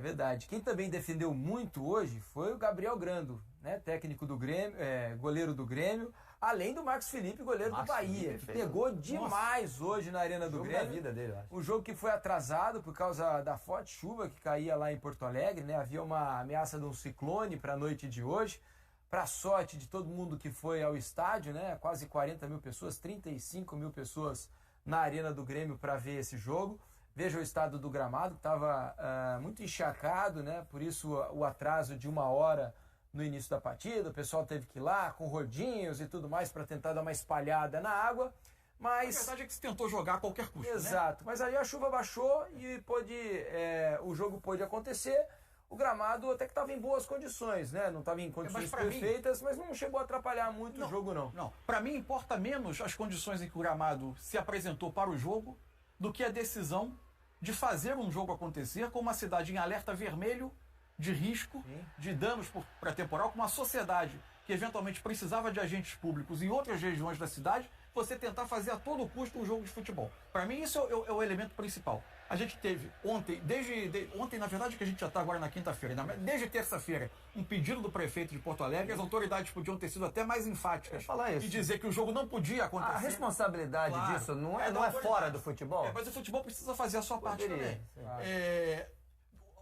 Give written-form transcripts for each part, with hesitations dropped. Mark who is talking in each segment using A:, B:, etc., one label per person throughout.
A: verdade. Quem também defendeu muito hoje foi o Gabriel Grando, né? Técnico do Grêmio, goleiro do Grêmio, além do Marcos Felipe, goleiro do Bahia, que pegou demais hoje na Arena do Grêmio.
B: Vida dele, eu acho.
A: O jogo que foi atrasado por causa da forte chuva que caía lá em Porto Alegre, né? Havia uma ameaça de um ciclone para a noite de hoje. Para sorte de todo mundo que foi ao estádio, né? Quase 40 mil pessoas, 35 mil pessoas na Arena do Grêmio para ver esse jogo. Veja o estado do gramado, que estava muito encharcado, né? Por isso o atraso de 1 hora no início da partida. O pessoal teve que ir lá com rodinhos e tudo mais para tentar dar uma espalhada na água. Mas
C: a verdade é que se tentou jogar a qualquer custo.
A: Exato, né? Mas aí a chuva baixou e o jogo pôde acontecer. O gramado até que estava em boas condições, né? Não estava em condições perfeitas, mas não chegou a atrapalhar muito o jogo, não.
C: Não, para mim importa menos as condições em que o gramado se apresentou para o jogo do que a decisão de fazer um jogo acontecer com uma cidade em alerta vermelho de risco, de danos para temporal, com uma sociedade que eventualmente precisava de agentes públicos em outras regiões da cidade, você tentar fazer a todo custo um jogo de futebol. Para mim, isso é o elemento principal. A gente teve ontem, ontem, na verdade, que a gente já está agora na quinta-feira, desde terça-feira, um pedido do prefeito de Porto Alegre, as autoridades podiam ter sido até mais enfáticas e dizer que o jogo não podia acontecer.
B: A responsabilidade disso não é fora do futebol?
C: Mas o futebol precisa fazer a sua parte também.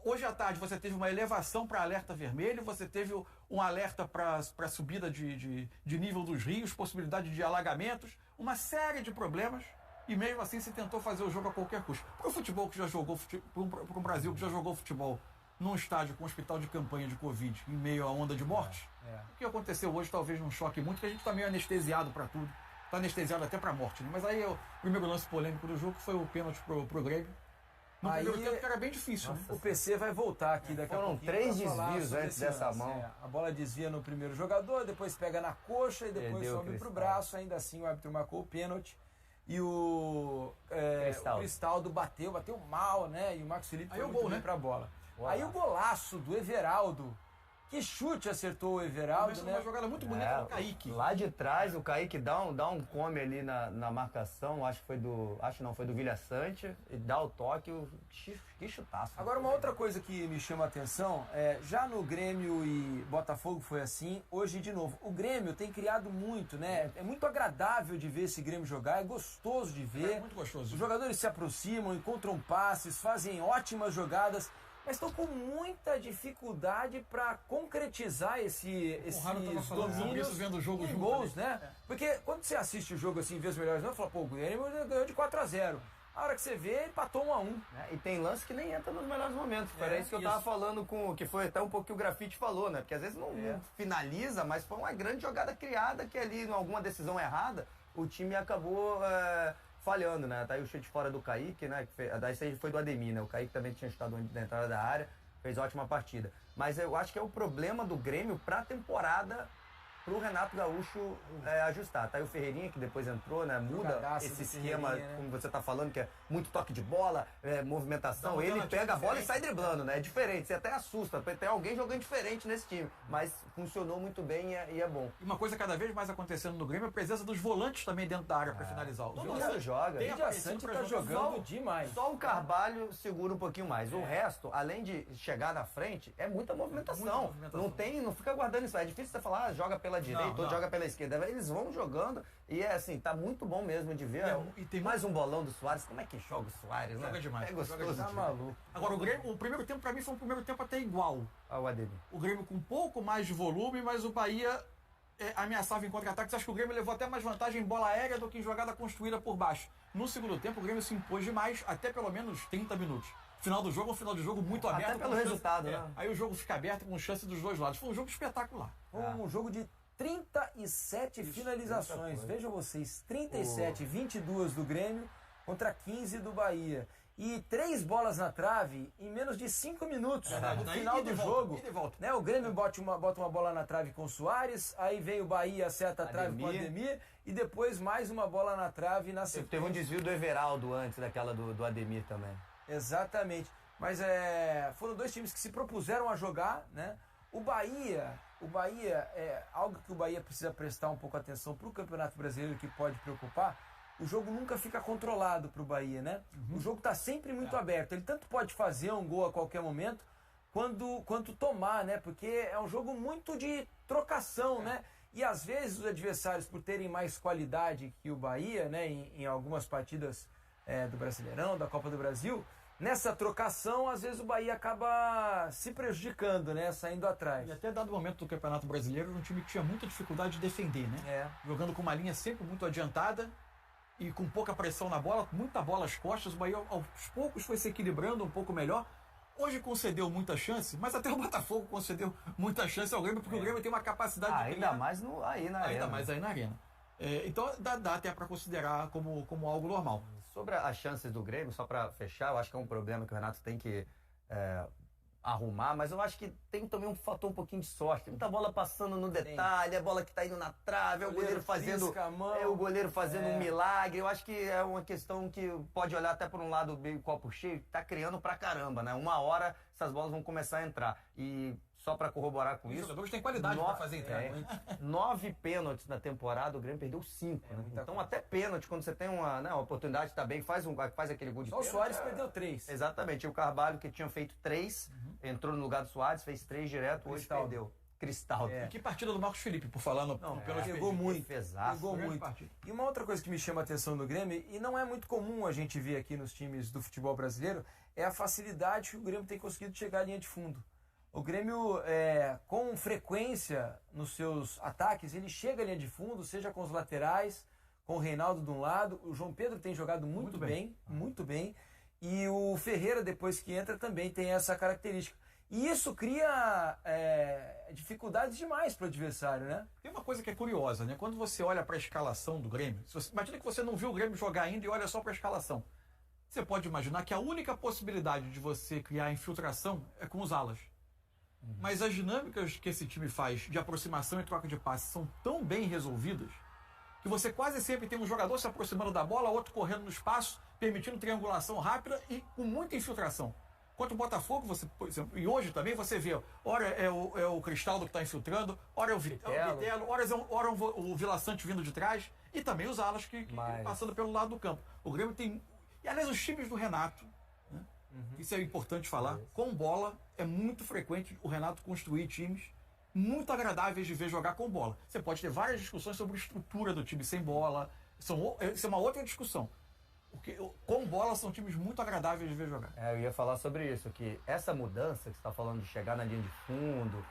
C: Hoje à tarde você teve uma elevação para alerta vermelho, você teve um alerta para subida de nível dos rios, possibilidade de alagamentos, uma série de problemas, e mesmo assim se tentou fazer o jogo a qualquer custo. Para o futebol que já jogou, para um Brasil que já jogou futebol num estádio com um hospital de campanha de Covid em meio à onda de mortes, o que aconteceu hoje talvez não choque muito, porque a gente está meio anestesiado para tudo, está anestesiado até para a morte, né? Mas aí o primeiro lance polêmico do jogo foi o pênalti pro Grêmio. No primeiro tempo que era bem difícil.
A: O PC vai voltar aqui daqui a pouquinho.
B: Foram 3 desvios antes dessa mão.
A: A bola desvia no primeiro jogador, depois pega na coxa e depois sobe pro braço. Ainda assim o árbitro marcou o pênalti. E o Cristaldo bateu mal, né? E o Marcos Felipe foi muito bem pra bola. Aí o golaço do Everaldo. Que chute acertou o Everaldo, né?
C: Uma jogada muito bonita do Kaique.
B: Lá de trás, o Kaique dá um come ali na marcação, acho que foi do Vilha Sante, e dá o toque, que chutaço.
A: Agora, uma outra coisa que me chama a atenção, já no Grêmio e Botafogo foi assim, hoje de novo. O Grêmio tem criado muito, né? É muito agradável de ver esse Grêmio jogar, é gostoso de ver.
C: É muito gostoso.
A: Os jogadores se aproximam, encontram passes, fazem ótimas jogadas, mas estão com muita dificuldade para concretizar esses domínios
C: vendo o jogo
A: em gols, né? Porque quando você assiste o jogo assim, vê os melhores, não fala, pô, o Grêmio ganhou de 4-0. A hora que você vê, empatou 1-1.
B: E tem lance que nem entra nos melhores momentos. Era isso que eu tava falando que foi até um pouco que o Grafite falou, né? Porque às vezes não finaliza, mas foi uma grande jogada criada que ali, em alguma decisão errada, o time acabou falhando, né? Tá aí o chute fora do Kaique, né? Daí isso aí foi do Ademir, né? O Kaique também tinha chutado na entrada da área, fez ótima partida. Mas eu acho que é o problema do Grêmio pra temporada, pro Renato Gaúcho ajustar. Tá aí o Ferreirinha, que depois entrou, né? Muda esse esquema, né? Como você tá falando, que é muito toque de bola, movimentação. Ele pega a bola e sai driblando, né? É diferente, você até assusta. Tem alguém jogando diferente nesse time. Mas funcionou muito bem e é bom.
C: E uma coisa cada vez mais acontecendo no Grêmio é a presença dos volantes também dentro da área para finalizar.
B: Todo mundo joga.
A: O Vilha Sante tá jogando demais.
B: Só o Carvalho segura um pouquinho mais. O resto, além de chegar na frente, é muita movimentação. Não fica guardando isso. É difícil você falar, joga pela direita, ou joga pela esquerda. Eles vão jogando e é assim, tá muito bom mesmo de ver.
C: E tem
B: mais um bolão do Soares. Como é que joga o Soares, né?
C: Joga demais.
B: É gostoso.
A: Tá maluco.
C: Agora, o primeiro tempo pra mim foi um primeiro tempo até igual
B: ao Ademir.
C: O Grêmio com um pouco mais de volume, mas o Bahia ameaçava em contra-ataques. Acho que o Grêmio levou até mais vantagem em bola aérea do que em jogada construída por baixo. No segundo tempo, o Grêmio se impôs demais, até pelo menos 30 minutos. Final do jogo, um final de jogo muito aberto.
B: Até pelo resultado, né?
C: Aí o jogo fica aberto com chance dos dois lados. Foi um jogo espetacular.
A: Um jogo de 37 finalizações. Vejam vocês, 37, 22 do Grêmio contra 15 do Bahia. E 3 bolas na trave em menos de 5 minutos. No final do jogo, né, o Grêmio bota uma bola na trave com o Soares, aí vem o Bahia, acerta a trave com o Ademir, e depois mais uma bola na trave na sequência.
B: Teve um desvio do Everaldo antes daquela do Ademir também.
A: Exatamente. Mas foram dois times que se propuseram a jogar, né? O Bahia é algo que o Bahia precisa prestar um pouco atenção para o Campeonato Brasileiro, que pode preocupar. O jogo nunca fica controlado para o Bahia, né? O jogo está sempre muito aberto. Ele tanto pode fazer um gol a qualquer momento, quanto tomar, né? Porque é um jogo muito de trocação, né? E às vezes os adversários, por terem mais qualidade que o Bahia, né? Em algumas partidas do Brasileirão, da Copa do Brasil, nessa trocação, às vezes o Bahia acaba se prejudicando, né? Saindo atrás.
C: E até dado momento do Campeonato Brasileiro, era um time que tinha muita dificuldade de defender, né? Jogando com uma linha sempre muito adiantada e com pouca pressão na bola, muita bola às costas. O Bahia, aos poucos, foi se equilibrando um pouco melhor. Hoje concedeu muita chance, mas até o Botafogo concedeu muita chance ao Grêmio, porque o Grêmio tem uma capacidade de
B: ainda mais aí na Arena.
C: Ainda mais aí na Arena. Então dá até para considerar como algo normal.
B: Sobre as chances do Grêmio, só para fechar, eu acho que é um problema que o Renato tem que arrumar, mas eu acho que tem também um fator um pouquinho de sorte. Tem muita bola passando no detalhe, a bola que tá indo na trave, o goleiro fazendo um milagre. Eu acho que é uma questão que pode olhar até por um lado meio copo cheio, tá criando pra caramba, né? Uma hora essas bolas vão começar a entrar. E só para corroborar com isso, os
C: jogadores têm qualidade para fazer entrar.
B: 9 pênaltis na temporada, o Grêmio perdeu 5. Né? Então até pênalti, quando você tem uma oportunidade, tá bem, faz aquele gol de pênalti.
A: Só o Soares perdeu 3.
B: Exatamente. E o Carvalho, que tinha feito 3, entrou no lugar do Soares, fez 3 direto, hoje perdeu. Cristaldo.
C: E que partida do Marcos Felipe, por falar no pênalti.
A: Pegou muito.
B: Pegou
A: muito. E uma outra coisa que me chama a atenção do Grêmio, e não é muito comum a gente ver aqui nos times do futebol brasileiro, é a facilidade que o Grêmio tem conseguido chegar à linha de fundo. O Grêmio, com frequência nos seus ataques, ele chega à linha de fundo, seja com os laterais, com o Reinaldo de um lado. O João Pedro tem jogado muito bem. E o Ferreira, depois que entra, também tem essa característica. E isso cria dificuldades demais para o adversário, né?
C: Tem uma coisa que é curiosa, né? Quando você olha para a escalação do Grêmio, imagina que você não viu o Grêmio jogar ainda e olha só para a escalação. Você pode imaginar que a única possibilidade de você criar infiltração é com os alas. Mas as dinâmicas que esse time faz de aproximação e troca de passes são tão bem resolvidas que você quase sempre tem um jogador se aproximando da bola, outro correndo no espaço, permitindo triangulação rápida e com muita infiltração. Quanto o Botafogo, você, por exemplo, e hoje também você vê, ora é o Cristaldo que está infiltrando, ora é o Vitelo, ora é o Vila Sante vindo de trás, e também os alas que passando pelo lado do campo. O Grêmio tem... E aliás, os times do Renato, né? Isso é importante falar, com bola é muito frequente o Renato construir times muito agradáveis de ver jogar com bola. Você pode ter várias discussões sobre a estrutura do time sem bola, isso é uma outra discussão. Porque com bola são times muito agradáveis de ver jogar.
B: Eu ia falar sobre isso, que essa mudança que você está falando de chegar na linha de fundo,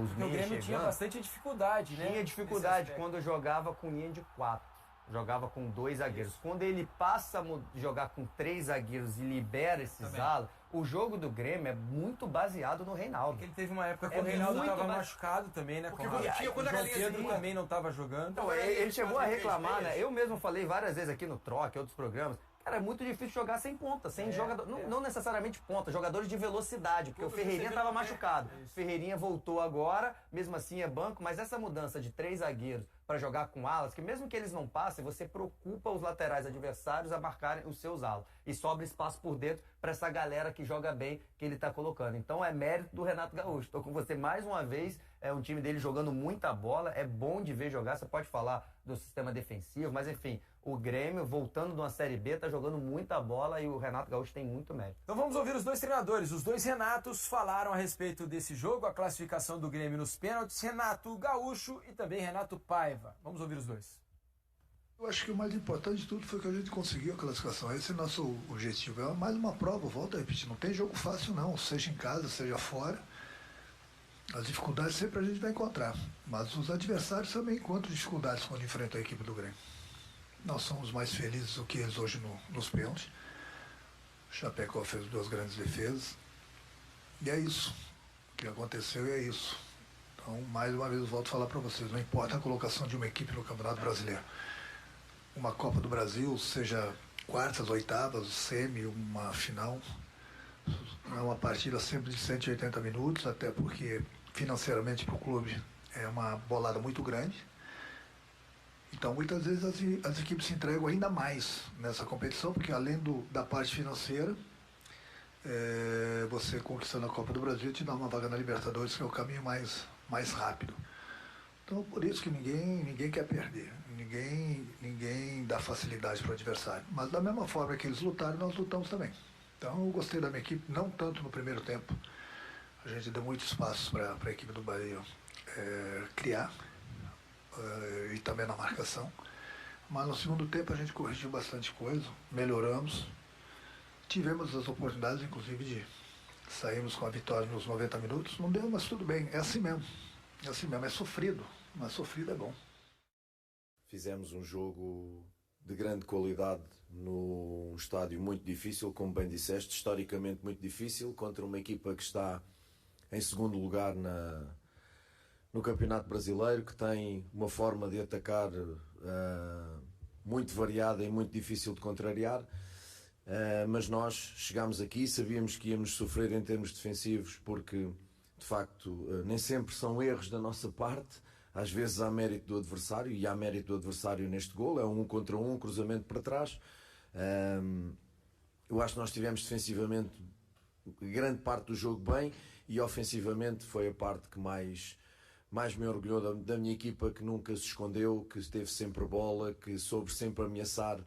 B: os meios chegando... O
A: Grêmio tinha bastante dificuldade, né?
B: Tinha dificuldade quando jogava com linha de 4. Jogava com 2 zagueiros. Quando ele passa a jogar com 3 zagueiros e libera esses alas, o jogo do Grêmio é muito baseado no Reinaldo.
A: Porque ele teve uma época que o Reinaldo estava machucado também, né?
C: Porque o João
A: Pedro também não estava jogando.
B: Então, ele chegou a reclamar, né? Eu mesmo falei várias vezes aqui no Troca, em outros programas, cara, é muito difícil jogar sem ponta, sem jogador, não necessariamente ponta, jogadores de velocidade, porque o Ferreirinha estava machucado. O Ferreirinha voltou agora, mesmo assim é banco, mas essa mudança de 3 zagueiros para jogar com alas, que mesmo que eles não passem, você preocupa os laterais adversários a marcarem os seus alas. E sobra espaço por dentro para essa galera que joga bem, que ele está colocando. Então é mérito do Renato Gaúcho. Estou com você mais uma vez, é um time dele jogando muita bola, é bom de ver jogar, você pode falar do sistema defensivo, mas enfim, o Grêmio, voltando de uma Série B, está jogando muita bola e o Renato Gaúcho tem muito mérito.
A: Então vamos ouvir os dois treinadores. Os dois Renatos falaram a respeito desse jogo, a classificação do Grêmio nos pênaltis. Renato Gaúcho e também Renato Paiva. Vamos ouvir os dois.
D: Eu acho que o mais importante de tudo foi que a gente conseguiu a classificação. Esse é o nosso objetivo. É mais uma prova, volto a repetir. Não tem jogo fácil não, seja em casa, seja fora. As dificuldades sempre a gente vai encontrar. Mas os adversários também encontram dificuldades quando enfrentam a equipe do Grêmio. Nós somos mais felizes do que eles hoje nos pênaltis. O Chapecó fez 2 grandes defesas. E é isso. O que aconteceu é isso. Então, mais uma vez, eu volto a falar para vocês. Não importa a colocação de uma equipe no Campeonato Brasileiro. Uma Copa do Brasil, seja quartas, oitavas, semi, uma final, é uma partida sempre de 180 minutos, até porque financeiramente para o clube é uma bolada muito grande. Então muitas vezes as equipes se entregam ainda mais nessa competição, porque além da parte financeira, você conquistando a Copa do Brasil te dá uma vaga na Libertadores, que é o caminho mais rápido. Então por isso que ninguém quer perder, ninguém dá facilidade para o adversário. Mas da mesma forma que eles lutaram, nós lutamos também. Então eu gostei da minha equipe, não tanto no primeiro tempo. A A gente deu muito espaço para a equipe do Bahia criar, e também na marcação. Mas no segundo tempo a gente corrigiu bastante coisa, melhoramos. Tivemos as oportunidades, inclusive, de sairmos com a vitória nos 90 minutos. Não deu, mas tudo bem, é assim mesmo. É assim mesmo, é sofrido, mas sofrido é bom.
E: Fizemos um jogo de grande qualidade num estádio muito difícil, como bem disseste, historicamente muito difícil, contra uma equipa que está em segundo lugar no Campeonato Brasileiro, que tem uma forma de atacar muito variada e muito difícil de contrariar. Mas nós chegámos aqui, sabíamos que íamos sofrer em termos defensivos, porque de facto nem sempre são erros da nossa parte. Às vezes há mérito do adversário, e há mérito do adversário neste golo, é um contra um, cruzamento para trás. Eu acho que nós tivemos defensivamente grande parte do jogo bem, e ofensivamente foi a parte que mais me orgulhou da minha equipa, que nunca se escondeu, que teve sempre bola, que soube sempre ameaçar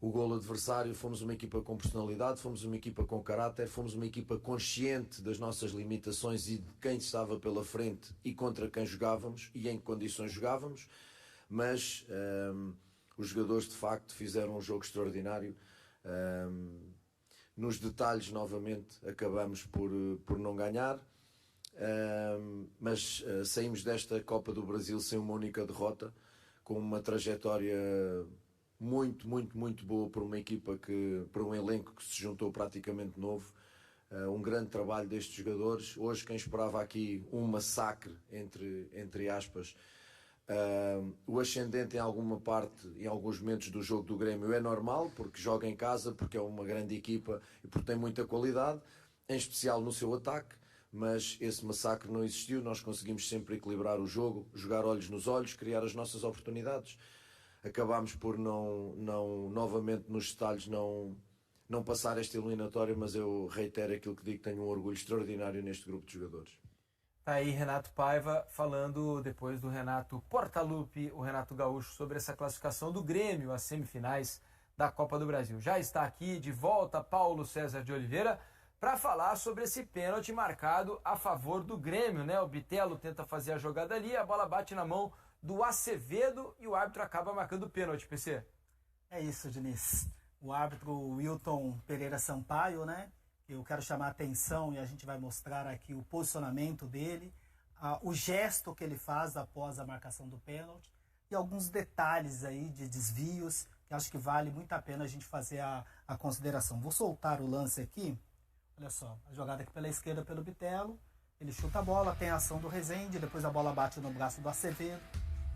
E: o golo adversário. Fomos uma equipa com personalidade, fomos uma equipa com caráter, fomos uma equipa consciente das nossas limitações e de quem estava pela frente e contra quem jogávamos e em que condições jogávamos, mas os jogadores de facto fizeram um jogo extraordinário. Nos detalhes, novamente, acabamos por não ganhar, mas saímos desta Copa do Brasil sem uma única derrota, com uma trajetória muito, muito, muito boa por uma equipa por um elenco que se juntou praticamente novo. Um grande trabalho destes jogadores. Hoje quem esperava aqui um massacre, entre aspas, o ascendente em alguma parte, em alguns momentos do jogo do Grêmio é normal, porque joga em casa, porque é uma grande equipa e porque tem muita qualidade, em especial no seu ataque. Mas esse massacre não existiu. Nós conseguimos sempre equilibrar o jogo, jogar olhos nos olhos, criar as nossas oportunidades. Acabámos por novamente nos detalhes, não passar esta eliminatória, mas eu reitero aquilo que digo, tenho um orgulho extraordinário neste grupo de jogadores.
A: Tá aí Renato Paiva falando, depois do Renato Portaluppi, o Renato Gaúcho, sobre essa classificação do Grêmio às semifinais da Copa do Brasil. Já está aqui de volta Paulo César de Oliveira para falar sobre esse pênalti marcado a favor do Grêmio, né? O Bitelo tenta fazer a jogada ali, a bola bate na mão do Acevedo e o árbitro acaba marcando o pênalti, PC.
F: É isso, Diniz. O árbitro Wilton Pereira Sampaio, né? Eu quero chamar a atenção e a gente vai mostrar aqui o posicionamento dele, o gesto que ele faz após a marcação do pênalti e alguns detalhes aí de desvios que acho que vale muito a pena a gente fazer a consideração. Vou soltar o lance aqui. Olha só, a jogada aqui pela esquerda pelo Bitelo. Ele chuta a bola, tem a ação do Rezende, depois a bola bate no braço do Acevedo.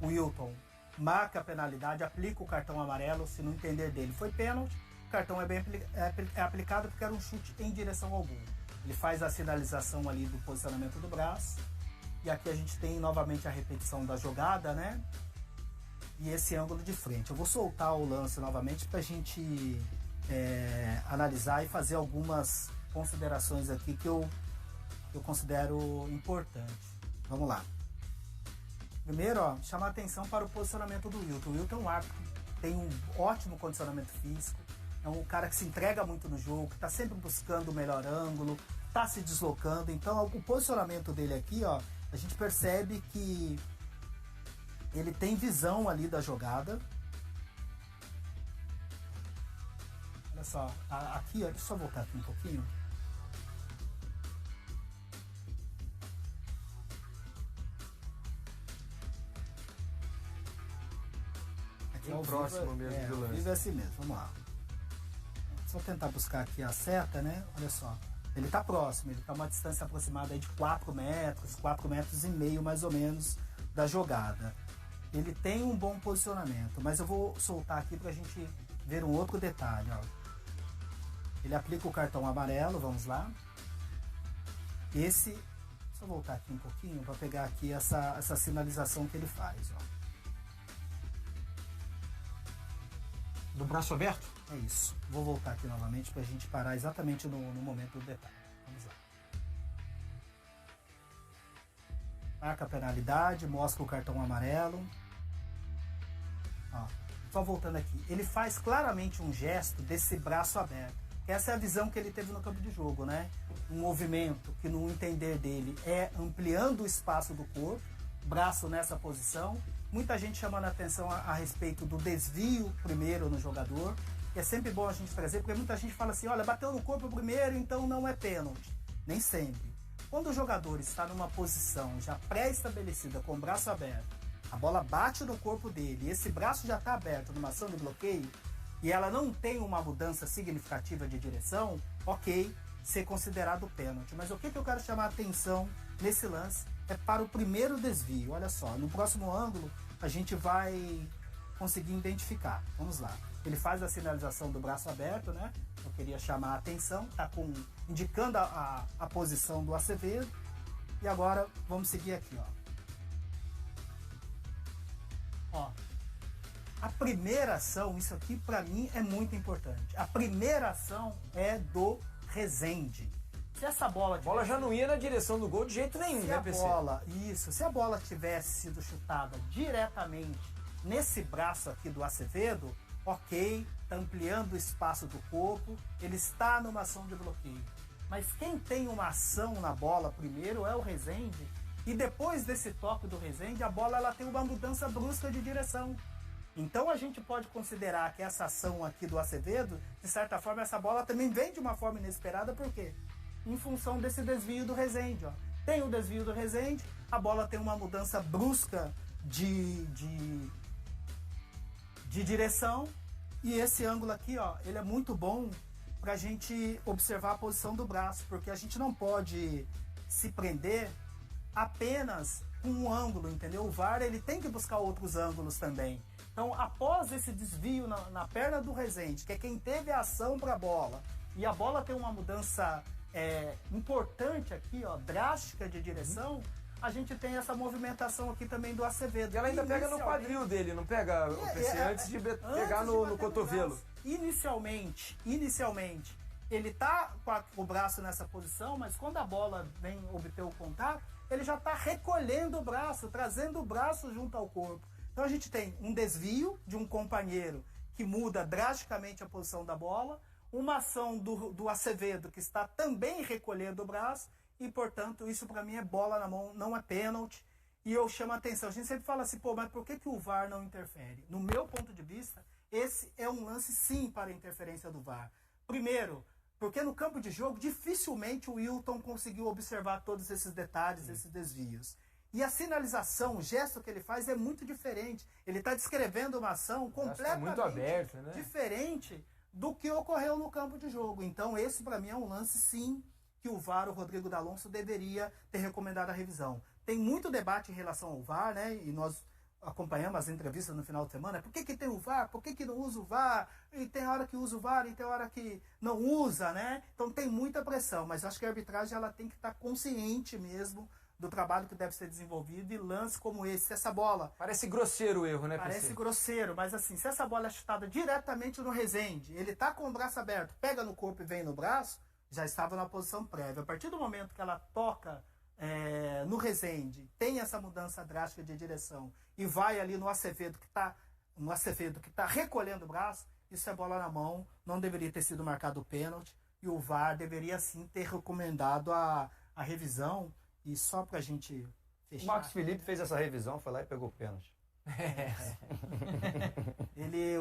F: O Wilton marca a penalidade, aplica o cartão amarelo, se não entender dele foi pênalti. O cartão é aplicado porque era um chute em direção ao gol. Ele faz a sinalização ali do posicionamento do braço. E aqui a gente tem novamente a repetição da jogada, né? E esse ângulo de frente. Eu vou soltar o lance novamente para a gente analisar e fazer algumas considerações aqui que eu considero importante. Vamos lá. Primeiro, chamar atenção para o posicionamento do Wilton. O Wilton é um árbitro, tem um ótimo condicionamento físico, é um cara que se entrega muito no jogo, que está sempre buscando o melhor ângulo, está se deslocando. Então, o posicionamento dele aqui, a gente percebe que ele tem visão ali da jogada. Olha só, aqui, deixa eu só voltar aqui um pouquinho.
A: Bem próximo mesmo do lance.
F: Vivo é assim mesmo, vamos lá. Só tentar buscar aqui a seta, né? Olha só. Ele está próximo, ele está a uma distância aproximada aí de 4 metros e meio mais ou menos da jogada. Ele tem um bom posicionamento, mas eu vou soltar aqui para a gente ver um outro detalhe. Ó. Ele aplica o cartão amarelo, vamos lá. Deixa eu voltar aqui um pouquinho para pegar aqui essa sinalização que ele faz. Ó.
C: Do braço aberto?
F: É isso. Vou voltar aqui novamente para a gente parar exatamente no momento do detalhe. Vamos lá. Marca a penalidade, mostra o cartão amarelo. Ó, só voltando aqui. Ele faz claramente um gesto desse braço aberto. Essa é a visão que ele teve no campo de jogo, né? Um movimento que, no entender dele, é ampliando o espaço do corpo, braço nessa posição. Muita gente chamando a atenção a respeito do desvio primeiro no jogador, que é sempre bom a gente trazer, porque muita gente fala assim, olha, bateu no corpo primeiro, então não é pênalti. Nem sempre. Quando o jogador está numa posição já pré-estabelecida, com o braço aberto, a bola bate no corpo dele e esse braço já está aberto numa ação de bloqueio, e ela não tem uma mudança significativa de direção, ok, ser considerado pênalti. Mas o que eu quero chamar a atenção nesse lance é para o primeiro desvio. Olha só, no próximo ângulo a gente vai conseguir identificar. Vamos lá. Ele faz a sinalização do braço aberto, né? Eu queria chamar a atenção, tá indicando a posição do Acevedo. E agora vamos seguir aqui, ó. A primeira ação, isso aqui para mim é muito importante. A primeira ação é do Rezende. Se essa bola...
A: A bola já não ia na direção do gol de jeito nenhum, né, PC?
F: Se a bola tivesse sido chutada diretamente nesse braço aqui do Acevedo, ok, está ampliando o espaço do corpo, ele está numa ação de bloqueio. Mas quem tem uma ação na bola primeiro é o Rezende, e depois desse toque do Rezende, a bola ela tem uma mudança brusca de direção. Então a gente pode considerar que essa ação aqui do Acevedo, de certa forma, essa bola também vem de uma forma inesperada, por quê? Em função desse desvio do Rezende, ó. Tem o desvio do Rezende, a bola tem uma mudança brusca de direção, e esse ângulo aqui, ó, ele é muito bom para a gente observar a posição do braço, porque a gente não pode se prender apenas com um ângulo, entendeu? O VAR ele tem que buscar outros ângulos também. Então, após esse desvio na perna do Rezende, que é quem teve a ação para a bola, e a bola tem uma mudança importante aqui, ó, drástica de direção, a gente tem essa movimentação aqui também do Acevedo.
A: E ela ainda pega no quadril dele, não pega o PC antes de pegar no cotovelo.
F: Inicialmente, ele tá com o braço nessa posição, mas quando a bola vem obter o contato, ele já está recolhendo o braço, trazendo o braço junto ao corpo. Então a gente tem um desvio de um companheiro que muda drasticamente a posição da bola, uma ação do Acevedo que está também recolhendo o braço, e portanto isso para mim é bola na mão, não é pênalti. E eu chamo a atenção, a gente sempre fala assim, pô, mas por que o VAR não interfere? No meu ponto de vista, esse é um lance sim para a interferência do VAR. Primeiro, porque no campo de jogo dificilmente o Wilton conseguiu observar todos esses detalhes, esses desvios. E a sinalização, o gesto que ele faz é muito diferente. Ele está descrevendo uma ação completamente
A: muito aberta, né?
F: diferente do que ocorreu no campo de jogo. Então esse para mim é um lance sim que o VAR, o Rodrigo D'Alonso, deveria ter recomendado a revisão. Tem muito debate em relação ao VAR, né? E nós acompanhamos as entrevistas no final de semana. Por que tem o VAR? Por que não usa o VAR? E tem hora que usa o VAR e tem hora que não usa, né? Então tem muita pressão, mas acho que a arbitragem ela tem que estar consciente mesmo do trabalho que deve ser desenvolvido, e lance como esse, essa bola...
A: Parece grosseiro o erro, né, PC?
F: Parece grosseiro, mas assim, se essa bola é chutada diretamente no Rezende, ele tá com o braço aberto, pega no corpo e vem no braço, já estava na posição prévia. A partir do momento que ela toca no Rezende, tem essa mudança drástica de direção e vai ali no Acevedo que está recolhendo o braço, isso é bola na mão, não deveria ter sido marcado o pênalti, e o VAR deveria sim ter recomendado a revisão. E só pra gente fechar...
B: O Marcos Felipe fez essa revisão, foi lá e pegou o pênalti.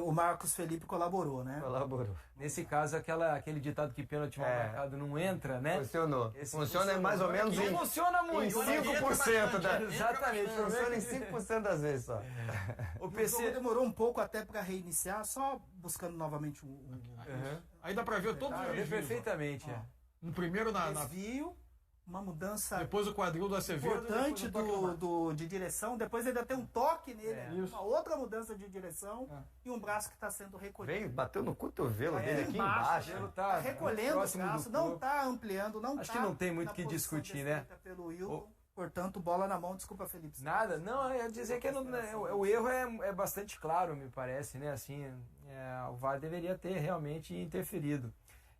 F: O Marcos Felipe colaborou, né?
B: Colaborou.
A: Nesse caso, aquele ditado que pênalti mal marcado não entra, né?
B: Funcionou. Funciona mais ou menos em 5%.
A: Exatamente.
B: Funciona em 5% das vezes só.
F: O PC demorou um pouco até para reiniciar, só buscando novamente
C: Aí dá para ver todos os desvios.
A: Perfeitamente,
C: No primeiro
F: desvio, uma mudança
C: depois o quadril do Acevedo,
F: importante de direção, depois ainda tem um toque nele, uma outra mudança de direção e um braço que está sendo recolhido.
B: Veio, bateu no cotovelo dele aqui embaixo.
F: Tá recolhendo o braço, não está ampliando, não está...
A: Acho que não tem muito o que discutir, né?
F: Pelo Wilton, portanto, bola na mão, desculpa, Felipe.
A: Nada, não, eu ia dizer que o erro é bastante claro, me parece, né? Assim, o VAR deveria ter realmente interferido.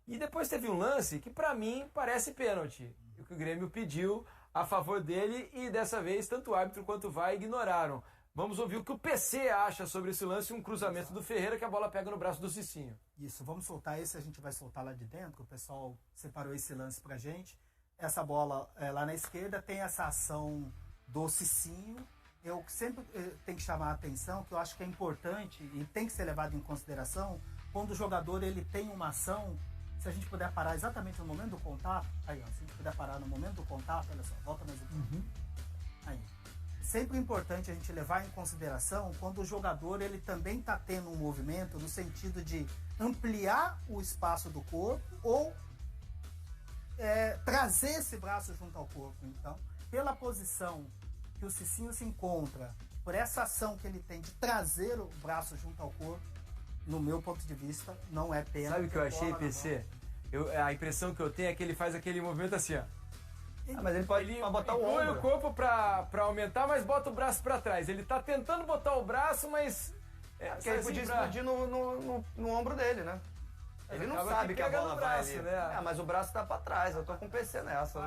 A: E depois teve um lance que para mim parece pênalti, o que o Grêmio pediu a favor dele, e dessa vez tanto o árbitro quanto o VAR ignoraram. Vamos ouvir o que o PC acha sobre esse lance, um cruzamento do Ferreira que a bola pega no braço do Cicinho.
F: Isso, vamos soltar esse, a gente vai soltar lá de dentro, o pessoal separou esse lance pra gente. Essa bola lá na esquerda tem essa ação do Cicinho. Eu sempre tenho que chamar a atenção, que eu acho que é importante e tem que ser levado em consideração, quando o jogador ele tem uma ação, se a gente puder parar exatamente no momento do contato, aí ó, se a gente puder parar no momento do contato, olha só, volta mais um pouco. Aí. Sempre é importante a gente levar em consideração quando o jogador ele também está tendo um movimento no sentido de ampliar o espaço do corpo ou trazer esse braço junto ao corpo. Então, pela posição que o Cicinho se encontra, por essa ação que ele tem de trazer o braço junto ao corpo, no meu ponto de vista, não é pena.
A: Sabe o que eu achei, PC? A impressão que eu tenho é que ele faz aquele movimento assim, ó.
B: Mas ele pode botar o
A: põe
B: ombro.
A: o corpo pra aumentar, mas bota o braço pra trás. Ele tá tentando botar o braço, mas...
B: Porque ele podia explodir no ombro dele, né? Ele não sabe que a bola vai ali.
A: Né?
B: Mas o braço tá pra trás, eu tô com o PC nessa.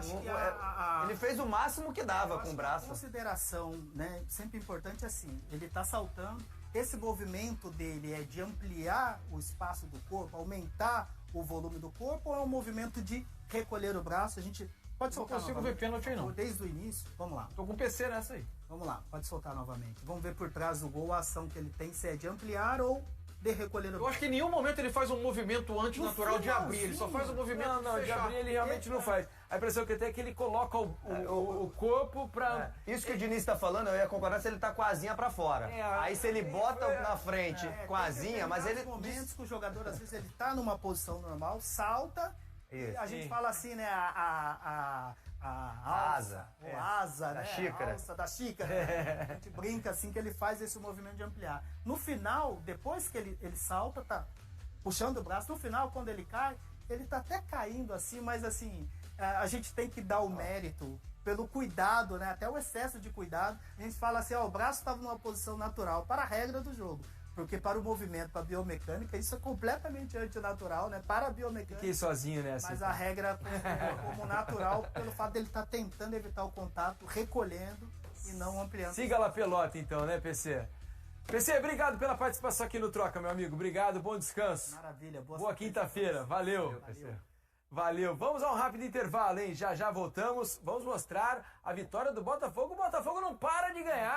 B: Ele fez o máximo que dava com o braço.
F: A consideração, né, sempre importante é assim, ele tá saltando, esse movimento dele é de ampliar o espaço do corpo, aumentar o volume do corpo, ou é um movimento de recolher o braço? A gente pode soltar.
C: Não consigo ver pênalti aí não.
F: Desde o início, vamos lá.
C: Tô com o PC nessa aí.
F: Vamos lá, pode soltar novamente. Vamos ver por trás do gol a ação que ele tem, se é de ampliar ou de recolher o braço.
C: Eu acho que em nenhum momento ele faz um movimento antinatural de abrir, ele só faz um movimento
A: Não, de abrir ele realmente não faz. A impressão que eu tenho é que ele coloca o corpo pra...
B: Isso que o Diniz tá falando, eu ia concordar se ele tá com a asinha pra fora. Aí se ele bota na frente com a asinha, mas ele...
F: Tem momentos que o jogador, às vezes, ele tá numa posição normal, salta, e a gente fala assim, né, a
B: asa.
F: Asa,
B: Da
F: né?
B: xícara.
F: A alça da xícara. A gente brinca assim que ele faz esse movimento de ampliar. No final, depois que ele salta, tá puxando o braço. No final, quando ele cai, ele tá até caindo assim, mas assim, a gente tem que dar o mérito pelo cuidado, né? Até o excesso de cuidado. A gente fala assim, ó, o braço estava numa posição natural para a regra do jogo. Porque para o movimento, para a biomecânica, isso é completamente antinatural, né? Para a biomecânica.
A: Fiquei sozinho nessa.
F: Mas a regra como natural, pelo fato dele estar tentando evitar o contato, recolhendo e não ampliando.
A: Siga lá pelota então, né, PC? PC, obrigado pela participação aqui no Troca, meu amigo. Obrigado, bom descanso.
F: Maravilha.
A: Boa quinta-feira. Valeu. Valeu. Vamos a um rápido intervalo, hein? Já já voltamos. Vamos mostrar a vitória do Botafogo. O Botafogo não para de ganhar.